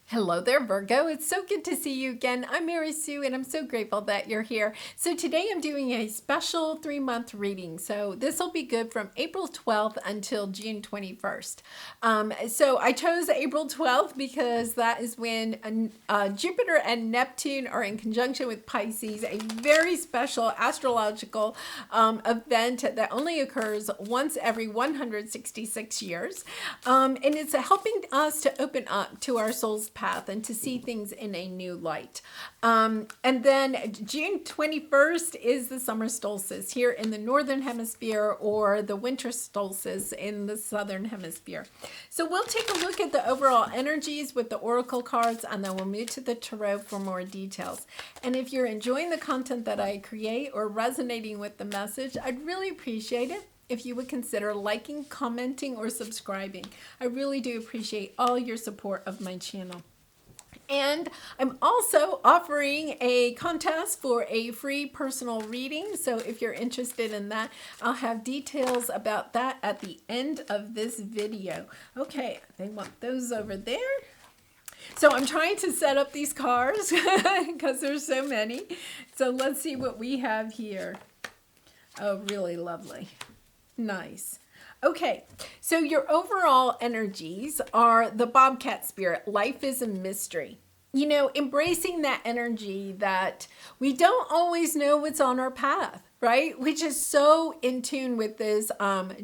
Hello there, Virgo. It's so good to see you again. I'm Mary Sue, and I'm so grateful that you're here. So today I'm doing a special 3-month reading. So this will be good from April 12th until June 21st. So I chose April 12th because that is when Jupiter and Neptune are in conjunction with Pisces, a very special astrological event that only occurs once every 166 years. And it's helping us to open up to our soul's path and to see things in a new light. And then June 21st is the summer solstice here in the northern hemisphere, or the winter solstice in the southern hemisphere. So we'll take a look at the overall energies with the oracle cards, and then we'll move to the tarot for more details. And if you're enjoying the content that I create or resonating with the message, I'd really appreciate it if you would consider liking, commenting, or subscribing. I really do appreciate all your support of my channel. And I'm also offering a contest for a free personal reading. So if you're interested in that, I'll have details about that at the end of this video. Okay, they want those over there. So I'm trying to set up these cards because there's so many. So let's see what we have here. Oh, really lovely. Nice. Okay, so your overall energies are the Bobcat spirit. Life is a mystery. You know, embracing that energy that we don't always know what's on our path, right? Which is so in tune with this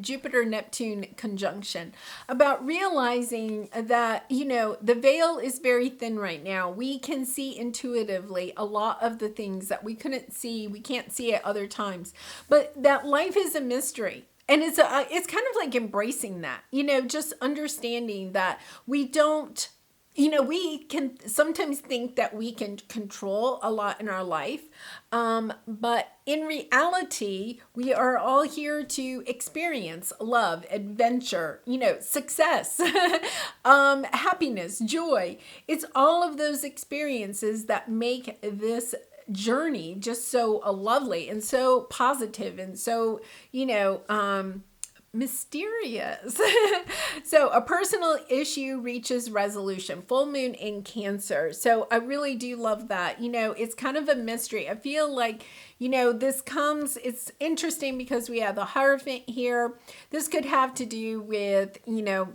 Jupiter-Neptune conjunction, about realizing that, you know, the veil is very thin right now. We can see intuitively a lot of the things that we couldn't see, we can't see at other times, but that life is a mystery. And it's kind of like embracing that, you know, just understanding that we don't, you know, we can sometimes think that we can control a lot in our life. But in reality, we are all here to experience love, adventure, you know, success, happiness, joy. It's all of those experiences that make this journey just so lovely and so positive and so, you know, mysterious. So a personal issue reaches resolution. Full moon in Cancer. So I really do love that. You know, it's kind of a mystery. I feel like, you know, it's interesting because we have the Hierophant here. This could have to do with, you know,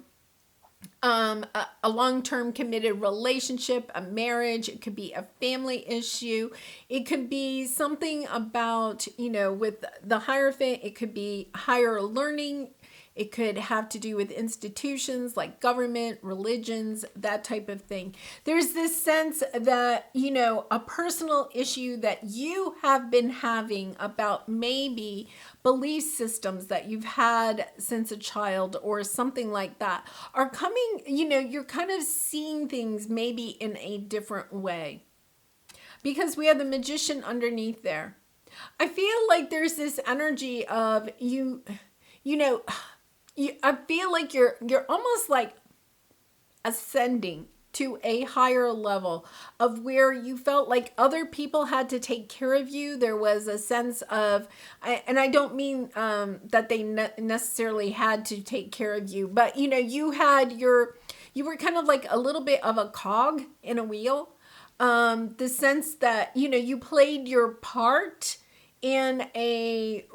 a long-term committed relationship, a marriage. It could be a family issue. It could be something about, you know, with the Hierophant, it could be higher learning. It could have to do with institutions like government, religions, that type of thing. There's this sense that, you know, a personal issue that you have been having about maybe belief systems that you've had since a child or something like that are coming, you know, you're kind of seeing things maybe in a different way. Because we have the Magician underneath there. I feel like there's this energy of you know, I feel like you're almost like ascending to a higher level of where you felt like other people had to take care of you. There was a sense of, and I don't mean that they necessarily had to take care of you, but you know, you were kind of like a little bit of a cog in a wheel. The sense that, you know, you played your part in a,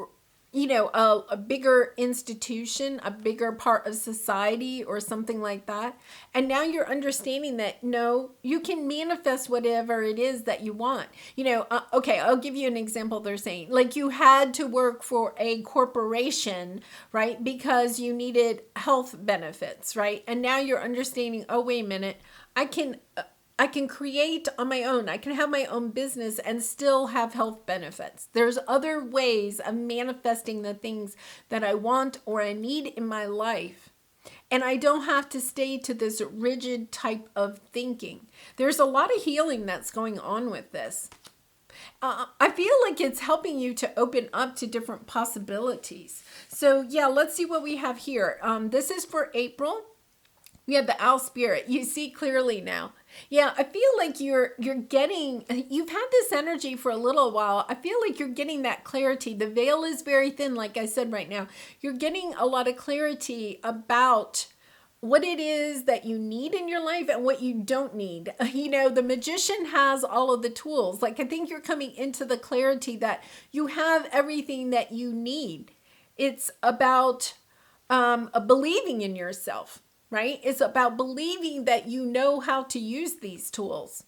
you know, a bigger institution, a bigger part of society or something like that. And now you're understanding that, no, you can manifest whatever it is that you want. You know, okay, I'll give you an example. They're saying like you had to work for a corporation, right? Because you needed health benefits, right? And now you're understanding, oh, wait a minute, I can create on my own. I can have my own business and still have health benefits. There's other ways of manifesting the things that I want or I need in my life. And I don't have to stay to this rigid type of thinking. There's a lot of healing that's going on with this. I feel like it's helping you to open up to different possibilities. So yeah, let's see what we have here. This is for April. We have the Owl Spirit. You see clearly now. Yeah, I feel like you've had this energy for a little while. I feel like you're getting that clarity. The veil is very thin, like I said right now. You're getting a lot of clarity about what it is that you need in your life and what you don't need. The magician has all of the tools. Like, I think you're coming into the clarity that you have everything that you need. It's about believing in yourself, right? It's about believing that you know how to use these tools.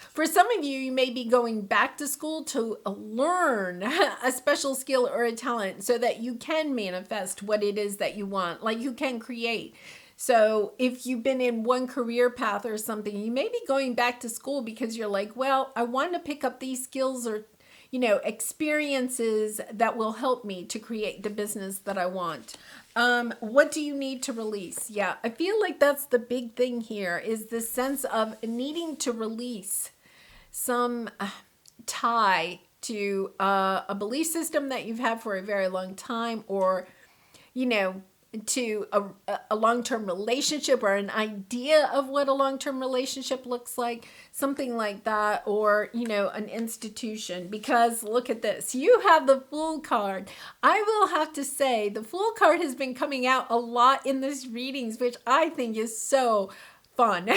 For some of you, you may be going back to school to learn a special skill or a talent so that you can manifest what it is that you want, like you can create. So if you've been in one career path or something, you may be going back to school because you're like, well, I want to pick up these skills or experiences that will help me to create the business that I want. What do you need to release? Yeah, I feel like that's the big thing here, is this sense of needing to release some tie to a belief system that you've had for a very long time, or, to a long-term relationship, or an idea of what a long-term relationship looks like, something like that, or, an institution. Because look at this, you have the Fool card. I will have to say the Fool card has been coming out a lot in this readings, which I think is so fun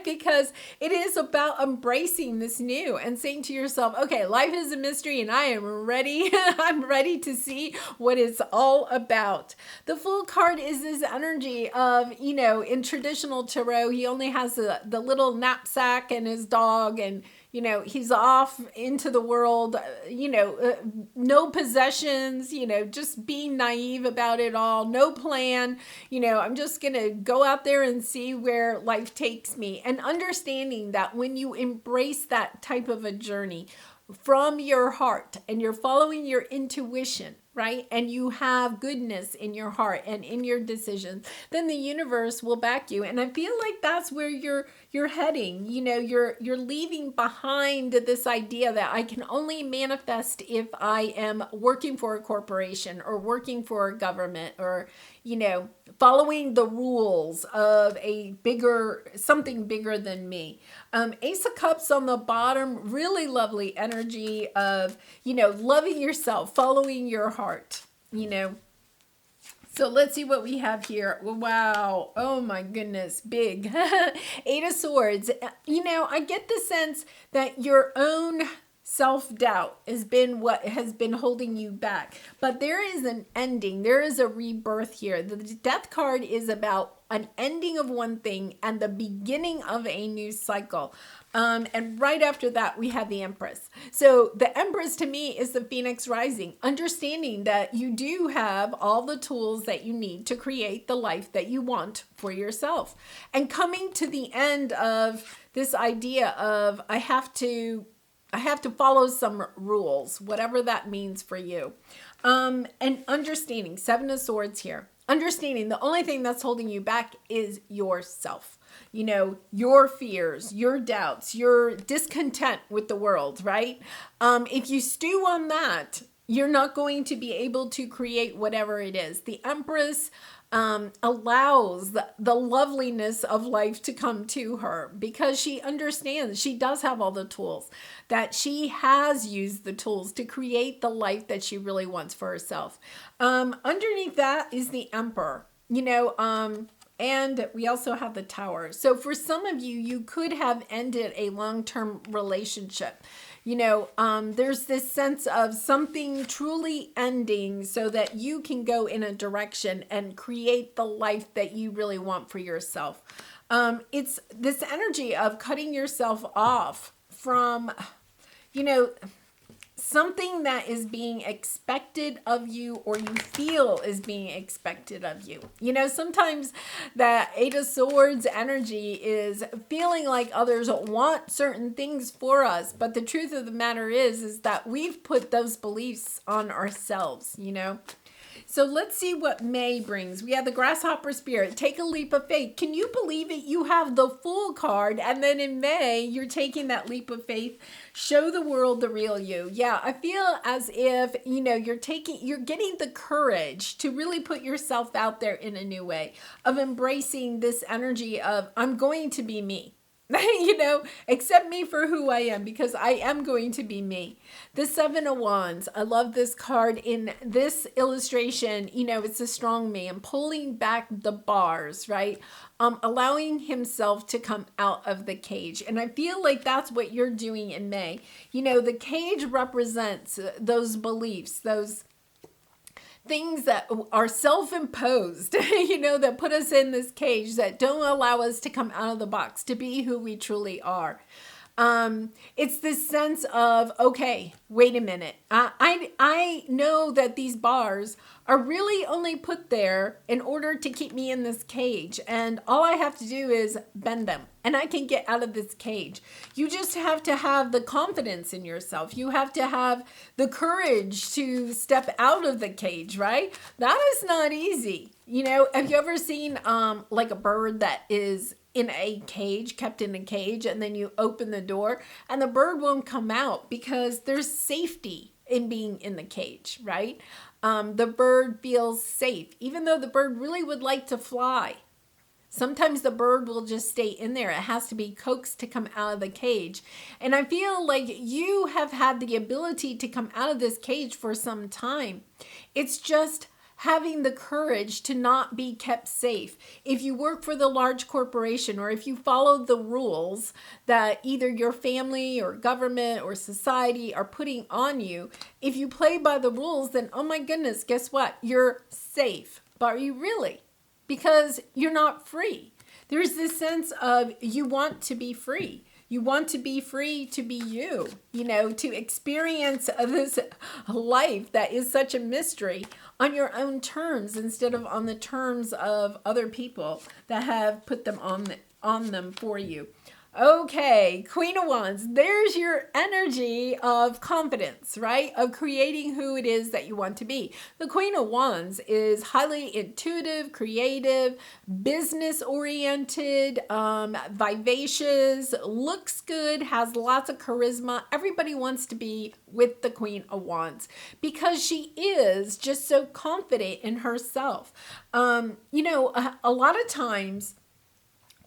because it is about embracing this new and saying to yourself, okay, life is a mystery and I am ready. I'm ready to see what it's all about. The Fool card is this energy of, in traditional tarot, he only has the little knapsack and his dog, and he's off into the world, no possessions, just being naive about it all, no plan, I'm just going to go out there and see where life takes me. And understanding that when you embrace that type of a journey from your heart and you're following your intuition, right? And you have goodness in your heart and in your decisions, then the universe will back you. And I feel like that's where you're heading. You're leaving behind this idea that I can only manifest if I am working for a corporation or working for a government, or following the rules of something bigger than me. Ace of Cups on the bottom, really lovely energy of, loving yourself, following your heart, So let's see what we have here. Wow. Oh my goodness. Big. Eight of Swords. I get the sense that your own self-doubt has been what has been holding you back. But there is an ending. There is a rebirth here. The Death card is about an ending of one thing and the beginning of a new cycle. And right after that, we have the Empress. So the Empress to me is the Phoenix rising, understanding that you do have all the tools that you need to create the life that you want for yourself. And coming to the end of this idea of I have to follow some rules, whatever that means for you. And understanding, Seven of Swords here. Understanding the only thing that's holding you back is yourself. Your fears, your doubts, your discontent with the world, right? If you stew on that, you're not going to be able to create whatever it is. The Empress allows the loveliness of life to come to her because she understands she does have all the tools, that she has used the tools to create the life that she really wants for herself. Underneath that is the Emperor, and we also have the Tower. So for some of you, you could have ended a long-term relationship. There's this sense of something truly ending so that you can go in a direction and create the life that you really want for yourself. It's this energy of cutting yourself off from, something that is being expected of you, or you feel is being expected of you. Sometimes that Eight of Swords energy is feeling like others want certain things for us. But the truth of the matter is that we've put those beliefs on ourselves, So let's see what May brings. We have the Grasshopper Spirit. Take a leap of faith. Can you believe it? You have the Fool card. And then in May, you're taking that leap of faith. Show the world the real you. Yeah, I feel as if, you're getting the courage to really put yourself out there in a new way, of embracing this energy of, I'm going to be me. Accept me for who I am, because I am going to be me. The Seven of Wands. I love this card. In this illustration, it's a strong man pulling back the bars, right? Allowing himself to come out of the cage. And I feel like that's what you're doing in May. The cage represents those beliefs, those things that are self-imposed, that put us in this cage, that don't allow us to come out of the box, to be who we truly are. It's this sense of, okay, wait a minute. I know that these bars are really only put there in order to keep me in this cage. And all I have to do is bend them and I can get out of this cage. You just have to have the confidence in yourself. You have to have the courage to step out of the cage, right? That is not easy. Have you ever seen like a bird that is in a cage, kept in a cage, and then you open the door and the bird won't come out because there's safety in being in the cage, right? The bird feels safe, even though the bird really would like to fly. Sometimes the bird will just stay in there. It has to be coaxed to come out of the cage. And I feel like you have had the ability to come out of this cage for some time. It's just having the courage to not be kept safe. If you work for the large corporation, or if you follow the rules that either your family or government or society are putting on you, if you play by the rules, then oh my goodness, guess what? You're safe. But are you really? Because you're not free. There's this sense of you want to be free. You want to be free to be you, to experience this life that is such a mystery on your own terms, instead of on the terms of other people that have put them on them for you. Okay, Queen of Wands, there's your energy of confidence, right? Of creating who it is that you want to be. The Queen of Wands is highly intuitive, creative, business-oriented, vivacious, looks good, has lots of charisma. Everybody wants to be with the Queen of Wands because she is just so confident in herself. A lot of times,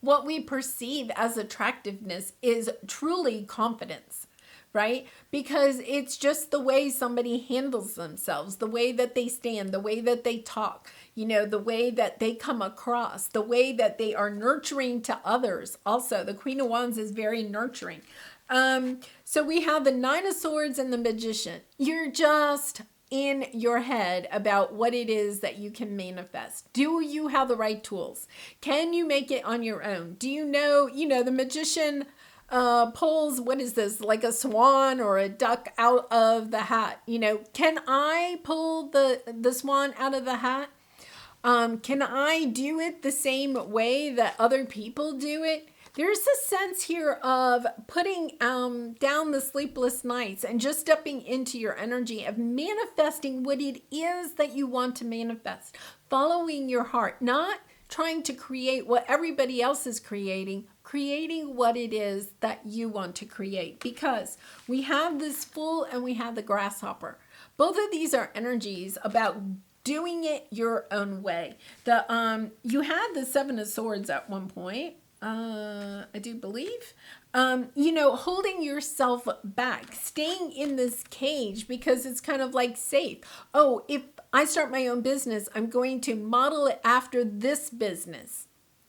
what we perceive as attractiveness is truly confidence, right? Because it's just the way somebody handles themselves, the way that they stand, the way that they talk, the way that they come across, the way that they are nurturing to others. Also, the Queen of Wands is very nurturing. So we have the Nine of Swords and the Magician. You're just in your head about what it is that you can manifest. Do you have the right tools? Can you make it on your own? Do you know, the magician pulls, what is this, like a swan or a duck out of the hat? Can I pull the swan out of the hat? Can I do it the same way that other people do it? There's a sense here of putting down the sleepless nights and just stepping into your energy of manifesting what it is that you want to manifest. Following your heart, not trying to create what everybody else is creating what it is that you want to create. Because we have this fool and we have the grasshopper. Both of these are energies about doing it your own way. You had the Seven of Swords at one point. I do believe, holding yourself back, staying in this cage because it's kind of like safe. Oh, if I start my own business, I'm going to model it after this business,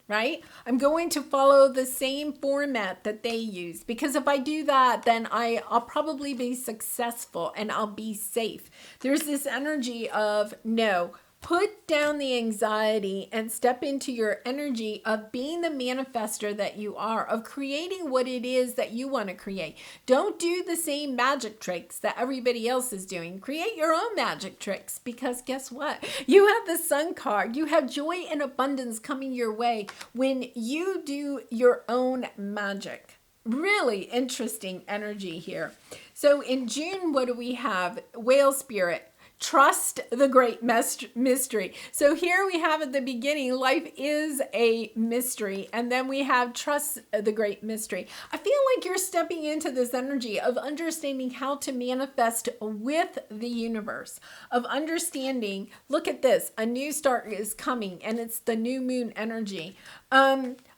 right? I'm going to follow the same format that they use, because if I do that, then I'll probably be successful and I'll be safe. There's this energy of no. Put down the anxiety and step into your energy of being the manifester that you are, of creating what it is that you want to create. Don't do the same magic tricks that everybody else is doing. Create your own magic tricks, because guess what? You have the Sun card. You have joy and abundance coming your way when you do your own magic. Really interesting energy here. So in June, what do we have? Whale Spirit. Trust the great mystery. So here we have at the beginning, life is a mystery. And then we have trust the great mystery. I feel like you're stepping into this energy of understanding how to manifest with the universe, of understanding, look at this, a new start is coming and it's the new moon energy.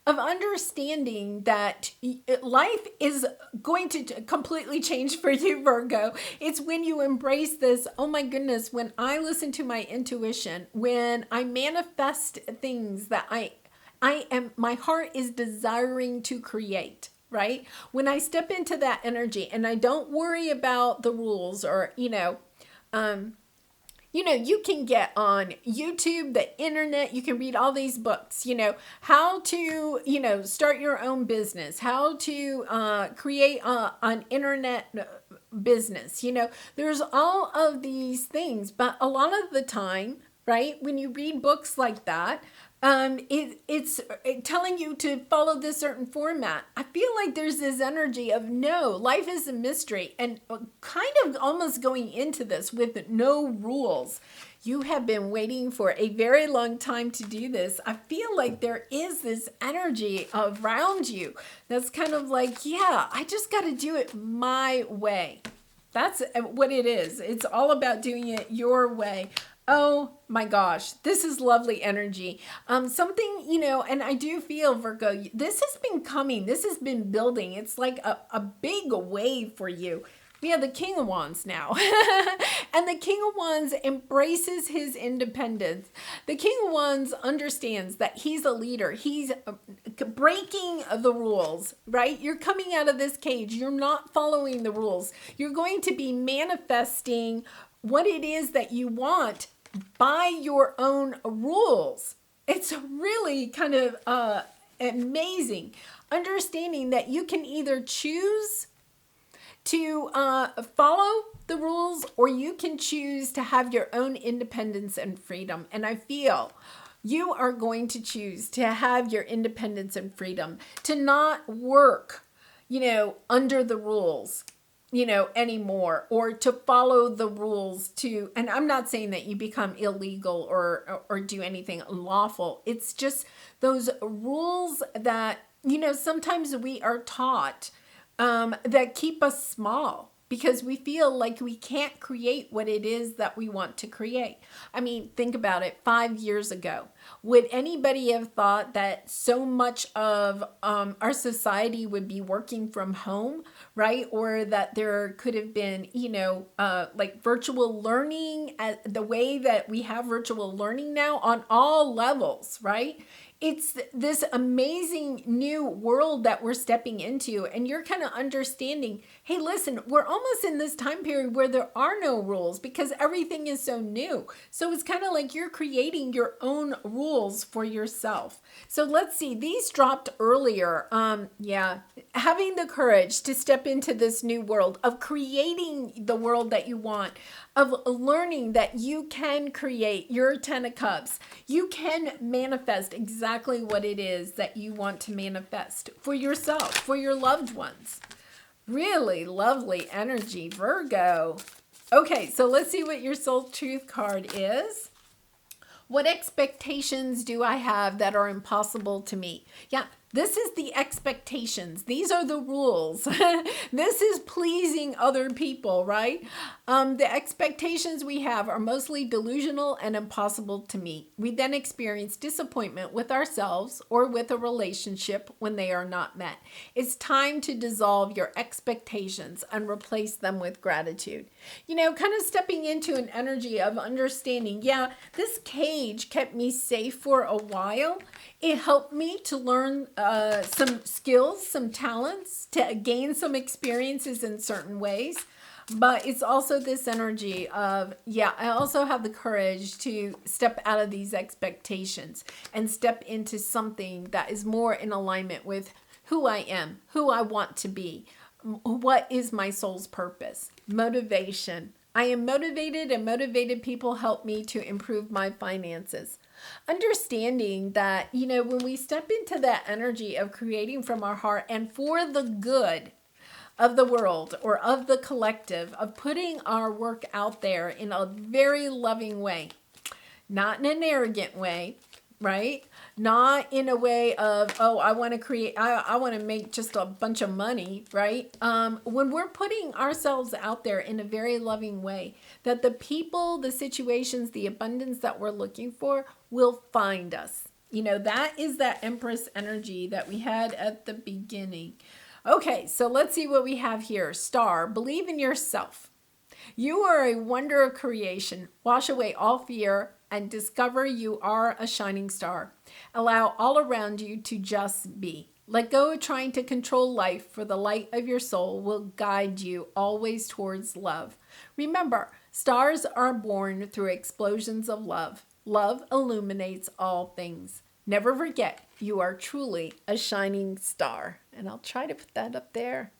of understanding that life is going to completely change for you, Virgo. It's when you embrace this, oh my goodness, when I listen to my intuition, when I manifest things that my heart is desiring to create, right? When I step into that energy and I don't worry about the rules or, you can get on YouTube, the internet, you can read all these books, how to, start your own business, how to create an internet business, there's all of these things. But a lot of the time, right, when you read books like that, it's telling you to follow this certain format. I feel like there's this energy of no, life is a mystery, and kind of almost going into this with no rules. You have been waiting for a very long time to do this. I feel like there is this energy around you that's kind of like, yeah, I just got to do it my way. That's what it is. It's all about doing it your way. Oh my gosh, this is lovely energy. Something, and I do feel, Virgo, this has been coming. This has been building. It's like a big wave for you. We have the King of Wands now. And the King of Wands embraces his independence. The King of Wands understands that he's a leader. He's breaking the rules, right? You're coming out of this cage. You're not following the rules. You're going to be manifesting what it is that you want by your own rules. It's really kind of amazing. Understanding that you can either choose to follow the rules or you can choose to have your own independence and freedom. And I feel you are going to choose to have your independence and freedom, to not work, under the rules, anymore, or to follow the rules and I'm not saying that you become illegal or do anything unlawful. It's just those rules that, sometimes we are taught that keep us small because we feel like we can't create what it is that we want to create. I mean, think about it. 5 years ago, would anybody have thought that so much of our society would be working from home, right? Or that there could have been, like virtual learning, the way that we have virtual learning now on all levels, right? It's this amazing new world that we're stepping into, and you're kind of understanding, hey, listen, we're almost in this time period where there are no rules because everything is so new. So it's kind of like you're creating your own rules for yourself. So let's see, these dropped earlier. Having the courage to step into this new world of creating the world that you want, of learning that you can create your 10 of Cups. You can manifest exactly what it is that you want to manifest for yourself, for your loved ones. Really lovely energy, Virgo. Okay, so let's see what your soul truth card is. What expectations do I have that are impossible to meet? Yeah, this is the expectations. These are the rules. This is pleasing other people, right? The expectations we have are mostly delusional and impossible to meet. We then experience disappointment with ourselves or with a relationship when they are not met. It's time to dissolve your expectations and replace them with gratitude. Kind of stepping into an energy of understanding, yeah, this cage kept me safe for a while. It helped me to learn some skills, some talents, to gain some experiences in certain ways. But it's also this energy of, yeah, I also have the courage to step out of these expectations and step into something that is more in alignment with who I am, who I want to be, what is my soul's purpose, motivation. I am motivated, and motivated people help me to improve my finances. Understanding that, when we step into that energy of creating from our heart and for the good of the world or of the collective, of putting our work out there in a very loving way, not in an arrogant way, right? Not in a way of, oh, I want to create, I want to make just a bunch of money, right? When we're putting ourselves out there in a very loving way, that the people, the situations, the abundance that we're looking for will find us. You know, that is that Empress energy that we had at the beginning. Okay, so let's see what we have here. Star, believe in yourself. You are a wonder of creation. Wash away all fear and discover you are a shining star. Allow all around you to just be. Let go of trying to control life, for the light of your soul will guide you always towards love. Remember, stars are born through explosions of love. Love illuminates all things. Never forget, you are truly a shining star. And I'll try to put that up there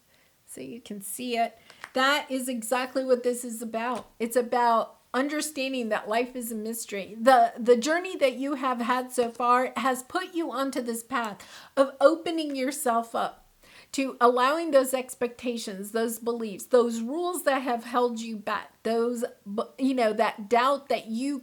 so you can see it. That is exactly what this is about. It's about understanding that life is a mystery. The journey that you have had so far has put you onto this path of opening yourself up to allowing those expectations, those beliefs, those rules that have held you back, those, that doubt that you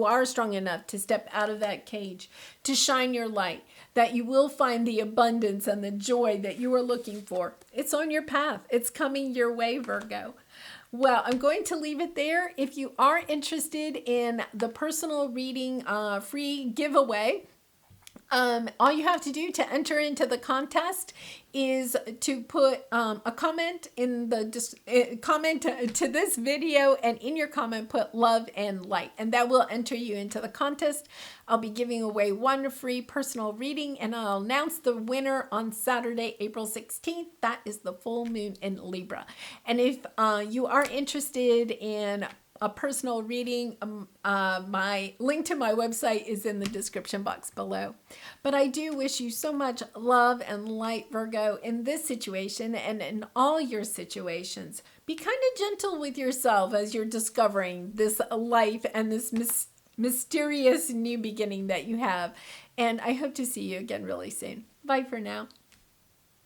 are strong enough to step out of that cage, to shine your light, that you will find the abundance and the joy that you are looking for. It's on your path. It's coming your way, Virgo. Well, I'm going to leave it there. If you are interested in the personal reading free giveaway, all you have to do to enter into the contest is to put a comment in the comment to this video, and in your comment put love and light, and that will enter you into the contest. I'll be giving away one free personal reading, and I'll announce the winner on Saturday, April 16th. That is the full moon in Libra. And if you are interested in a personal reading, my link to my website is in the description box below. But I do wish you so much love and light, Virgo, in this situation and in all your situations. Be kind of gentle with yourself as you're discovering this life and this mysterious new beginning that you have. And I hope to see you again really soon. Bye for now.